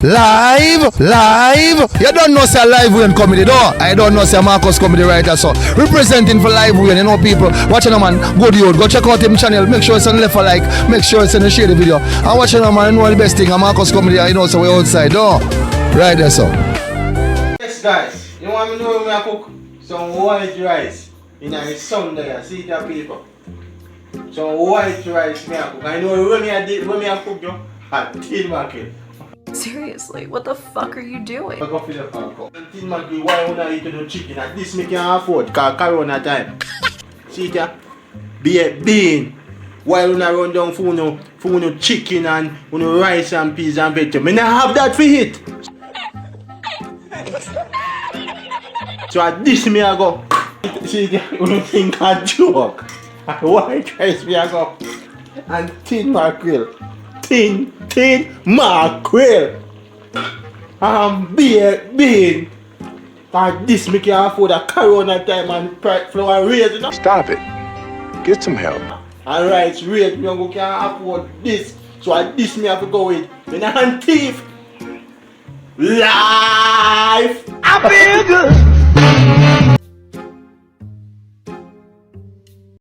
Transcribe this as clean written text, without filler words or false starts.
Live. You don't know say Live Wayne comedy though. I don't know say Marcus comedy writer so. Representing for Live Wayne, you know people. Watching a man, go to go check out him channel. Make sure it's on left a like. Make sure it's on share the video. And watching a man, you know the best thing. And Marcus comedy, you know so we outside though. Right there so. Yes guys, you want me to know when I cook some white rice in a Sunday. See that people. Some white rice me I cook. I know when I cook you, I tin mackerel. Seriously, what the fuck are you doing? I go for the fuck. Tin mackerel, why would I eat the chicken? And this me can't afford, cause corona time. See that? Be a bean. Why would I run down for no chicken and no rice and peas and vegetables? I not have that for it. So at this me I go. See that? You don't think I joke. White rice me I go. And tin mackerel. Tin mackerel. Bean. And this me can afford a corona time and flour raisin. Stop it. Get some help. And rice rate, me can afford this. So at this me have to go with me and thief. Life. I feel good.